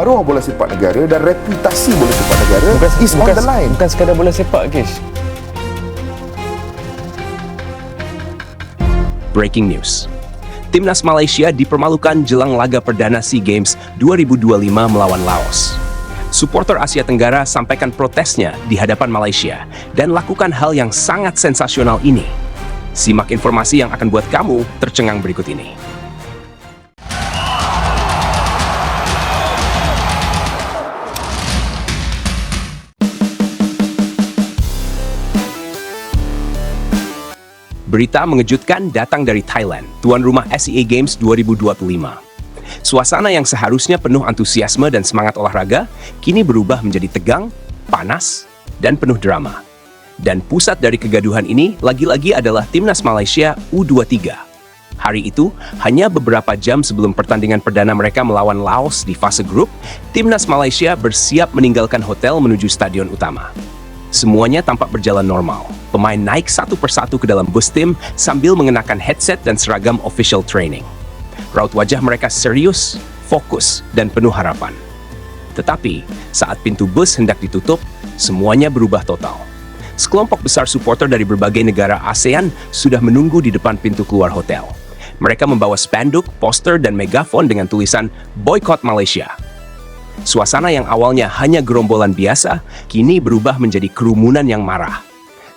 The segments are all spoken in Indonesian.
maruah bola sepak negara dan reputasi bola sepak negara is on the line. Bukan sekadar bola sepak, Kish. Breaking news. Timnas Malaysia dipermalukan jelang laga perdana SEA Games 2025 melawan Laos. Supporter Asia Tenggara sampaikan protesnya di hadapan Malaysia dan lakukan hal yang sangat sensasional ini. Simak informasi yang akan buat kamu tercengang berikut ini. Berita mengejutkan datang dari Thailand, tuan rumah SEA Games 2025. Suasana yang seharusnya penuh antusiasme dan semangat olahraga, kini berubah menjadi tegang, panas, dan penuh drama. Dan pusat dari kegaduhan ini lagi-lagi adalah Timnas Malaysia U23. Hari itu, hanya beberapa jam sebelum pertandingan perdana mereka melawan Laos di fase grup, Timnas Malaysia bersiap meninggalkan hotel menuju stadion utama. Semuanya tampak berjalan normal. Pemain naik satu persatu ke dalam bus tim sambil mengenakan headset dan seragam official training. Raut wajah mereka serius, fokus, dan penuh harapan. Tetapi, saat pintu bus hendak ditutup, semuanya berubah total. Sekelompok besar supporter dari berbagai negara ASEAN sudah menunggu di depan pintu keluar hotel. Mereka membawa spanduk, poster, dan megafon dengan tulisan Boycott Malaysia. Suasana yang awalnya hanya gerombolan biasa, kini berubah menjadi kerumunan yang marah.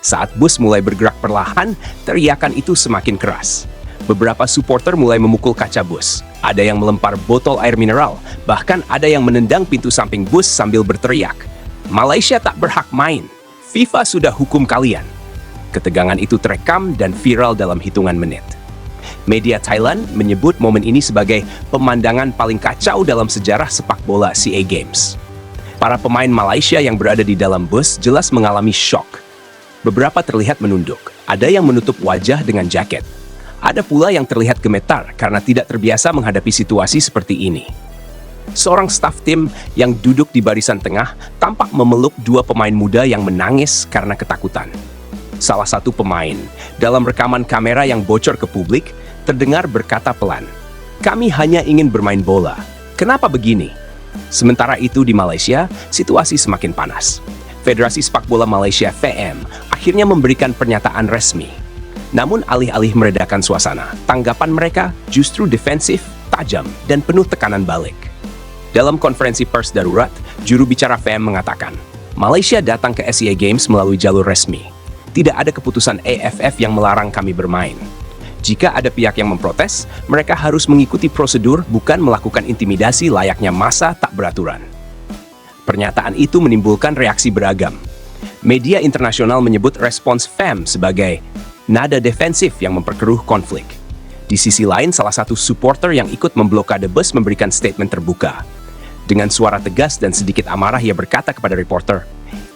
Saat bus mulai bergerak perlahan, teriakan itu semakin keras. Beberapa supporter mulai memukul kaca bus. Ada yang melempar botol air mineral, bahkan ada yang menendang pintu samping bus sambil berteriak, "Malaysia tak berhak main. FIFA sudah hukum kalian." Ketegangan itu terekam dan viral dalam hitungan menit. Media Thailand menyebut momen ini sebagai pemandangan paling kacau dalam sejarah sepak bola SEA Games. Para pemain Malaysia yang berada di dalam bus jelas mengalami shock. Beberapa terlihat menunduk, ada yang menutup wajah dengan jaket. Ada pula yang terlihat gemetar karena tidak terbiasa menghadapi situasi seperti ini. Seorang staf tim yang duduk di barisan tengah tampak memeluk dua pemain muda yang menangis karena ketakutan. Salah satu pemain, dalam rekaman kamera yang bocor ke publik, terdengar berkata pelan, "Kami hanya ingin bermain bola. Kenapa begini?" Sementara itu di Malaysia, situasi semakin panas. Federasi Sepak Bola Malaysia (FM) akhirnya memberikan pernyataan resmi. Namun alih-alih meredakan suasana, tanggapan mereka justru defensif, tajam, dan penuh tekanan balik. Dalam konferensi pers darurat, juru bicara FM mengatakan, Malaysia datang ke SEA Games melalui jalur resmi. Tidak ada keputusan AFF yang melarang kami bermain. Jika ada pihak yang memprotes, mereka harus mengikuti prosedur, bukan melakukan intimidasi layaknya massa tak beraturan. Pernyataan itu menimbulkan reaksi beragam. Media internasional menyebut respons FM sebagai nada defensif yang memperkeruh konflik. Di sisi lain, salah satu supporter yang ikut memblokade bus memberikan statement terbuka. Dengan suara tegas dan sedikit amarah, ia berkata kepada reporter,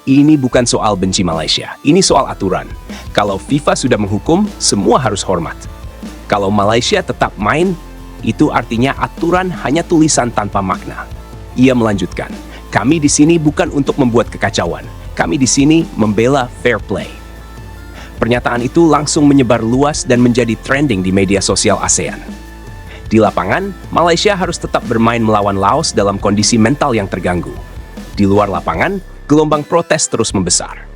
"Ini bukan soal benci Malaysia, ini soal aturan. Kalau FIFA sudah menghukum, semua harus hormat. Kalau Malaysia tetap main, itu artinya aturan hanya tulisan tanpa makna." Ia melanjutkan, "Kami di sini bukan untuk membuat kekacauan. Kami di sini membela fair play." Pernyataan itu langsung menyebar luas dan menjadi trending di media sosial ASEAN. Di lapangan, Malaysia harus tetap bermain melawan Laos dalam kondisi mental yang terganggu. Di luar lapangan, gelombang protes terus membesar.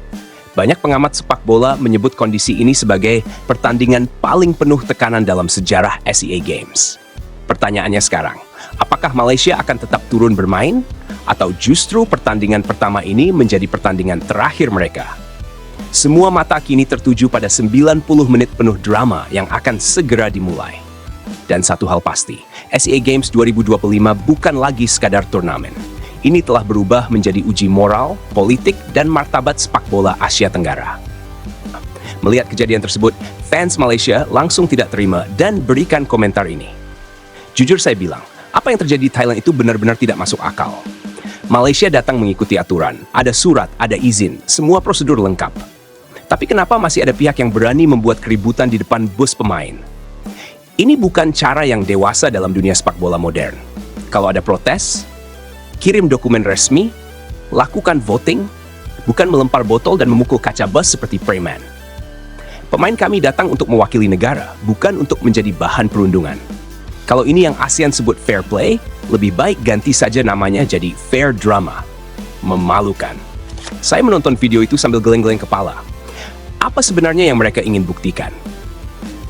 Banyak pengamat sepak bola menyebut kondisi ini sebagai pertandingan paling penuh tekanan dalam sejarah SEA Games. Pertanyaannya sekarang, apakah Malaysia akan tetap turun bermain? Atau justru pertandingan pertama ini menjadi pertandingan terakhir mereka? Semua mata kini tertuju pada 90 menit penuh drama yang akan segera dimulai. Dan satu hal pasti, SEA Games 2025 bukan lagi sekadar turnamen. Ini telah berubah menjadi uji moral, politik, dan martabat sepak bola Asia Tenggara. Melihat kejadian tersebut, fans Malaysia langsung tidak terima dan berikan komentar ini. Jujur saya bilang, apa yang terjadi di Thailand itu benar-benar tidak masuk akal. Malaysia datang mengikuti aturan, ada surat, ada izin, semua prosedur lengkap. Tapi kenapa masih ada pihak yang berani membuat keributan di depan bus pemain? Ini bukan cara yang dewasa dalam dunia sepak bola modern. Kalau ada protes, kirim dokumen resmi, lakukan voting, bukan melempar botol dan memukul kaca bus seperti preman. Pemain kami datang untuk mewakili negara, bukan untuk menjadi bahan perundungan. Kalau ini yang ASEAN sebut fair play, lebih baik ganti saja namanya jadi fair drama. Memalukan. Saya menonton video itu sambil geleng-geleng kepala. Apa sebenarnya yang mereka ingin buktikan?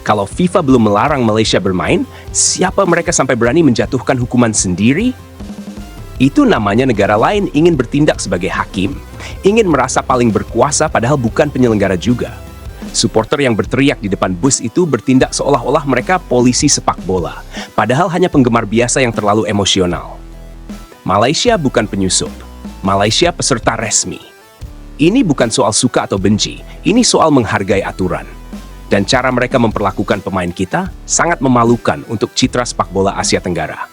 Kalau FIFA belum melarang Malaysia bermain, siapa mereka sampai berani menjatuhkan hukuman sendiri? Itu namanya negara lain ingin bertindak sebagai hakim, ingin merasa paling berkuasa padahal bukan penyelenggara juga. Supporter yang berteriak di depan bus itu bertindak seolah-olah mereka polisi sepak bola, padahal hanya penggemar biasa yang terlalu emosional. Malaysia bukan penyusup, Malaysia peserta resmi. Ini bukan soal suka atau benci, ini soal menghargai aturan. Dan cara mereka memperlakukan pemain kita sangat memalukan untuk citra sepak bola Asia Tenggara.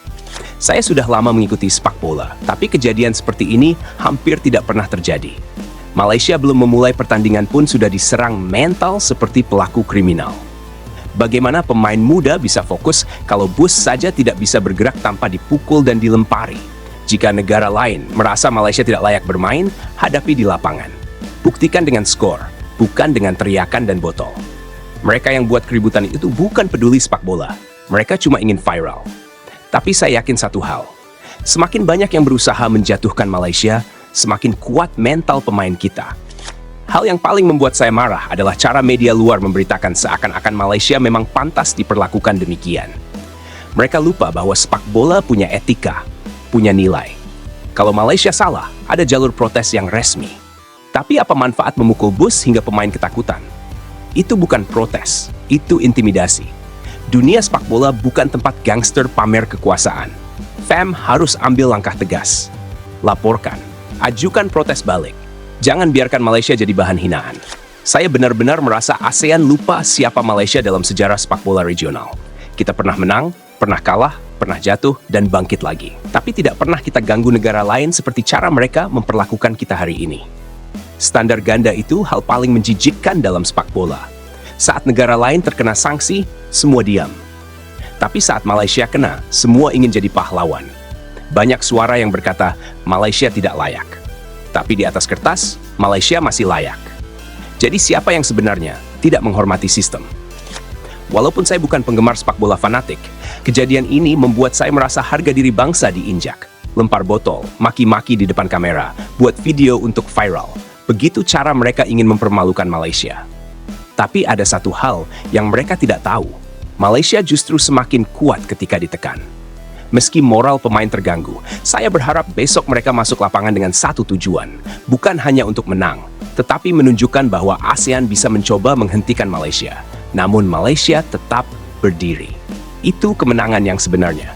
Saya sudah lama mengikuti sepak bola, tapi kejadian seperti ini hampir tidak pernah terjadi. Malaysia belum memulai pertandingan pun sudah diserang mental seperti pelaku kriminal. Bagaimana pemain muda bisa fokus kalau bus saja tidak bisa bergerak tanpa dipukul dan dilempari? Jika negara lain merasa Malaysia tidak layak bermain, hadapi di lapangan. Buktikan dengan skor, bukan dengan teriakan dan botol. Mereka yang buat keributan itu bukan peduli sepak bola. Mereka cuma ingin viral. Tapi saya yakin satu hal, semakin banyak yang berusaha menjatuhkan Malaysia, semakin kuat mental pemain kita. Hal yang paling membuat saya marah adalah cara media luar memberitakan seakan-akan Malaysia memang pantas diperlakukan demikian. Mereka lupa bahwa sepak bola punya etika, punya nilai. Kalau Malaysia salah, ada jalur protes yang resmi. Tapi apa manfaat memukul bus hingga pemain ketakutan? Itu bukan protes, itu intimidasi. Dunia sepak bola bukan tempat gangster pamer kekuasaan. FAM harus ambil langkah tegas. Laporkan, ajukan protes balik. Jangan biarkan Malaysia jadi bahan hinaan. Saya benar-benar merasa ASEAN lupa siapa Malaysia dalam sejarah sepak bola regional. Kita pernah menang, pernah kalah, pernah jatuh, dan bangkit lagi. Tapi tidak pernah kita ganggu negara lain seperti cara mereka memperlakukan kita hari ini. Standar ganda itu hal paling menjijikkan dalam sepak bola. Saat negara lain terkena sanksi, semua diam. Tapi saat Malaysia kena, semua ingin jadi pahlawan. Banyak suara yang berkata, Malaysia tidak layak. Tapi di atas kertas, Malaysia masih layak. Jadi siapa yang sebenarnya tidak menghormati sistem? Walaupun saya bukan penggemar sepak bola fanatik, kejadian ini membuat saya merasa harga diri bangsa diinjak. Lempar botol, maki-maki di depan kamera, buat video untuk viral. Begitu cara mereka ingin mempermalukan Malaysia. Tapi ada satu hal yang mereka tidak tahu. Malaysia justru semakin kuat ketika ditekan. Meski moral pemain terganggu, saya berharap besok mereka masuk lapangan dengan satu tujuan. Bukan hanya untuk menang, tetapi menunjukkan bahwa ASEAN bisa mencoba menghentikan Malaysia. Namun Malaysia tetap berdiri. Itu kemenangan yang sebenarnya.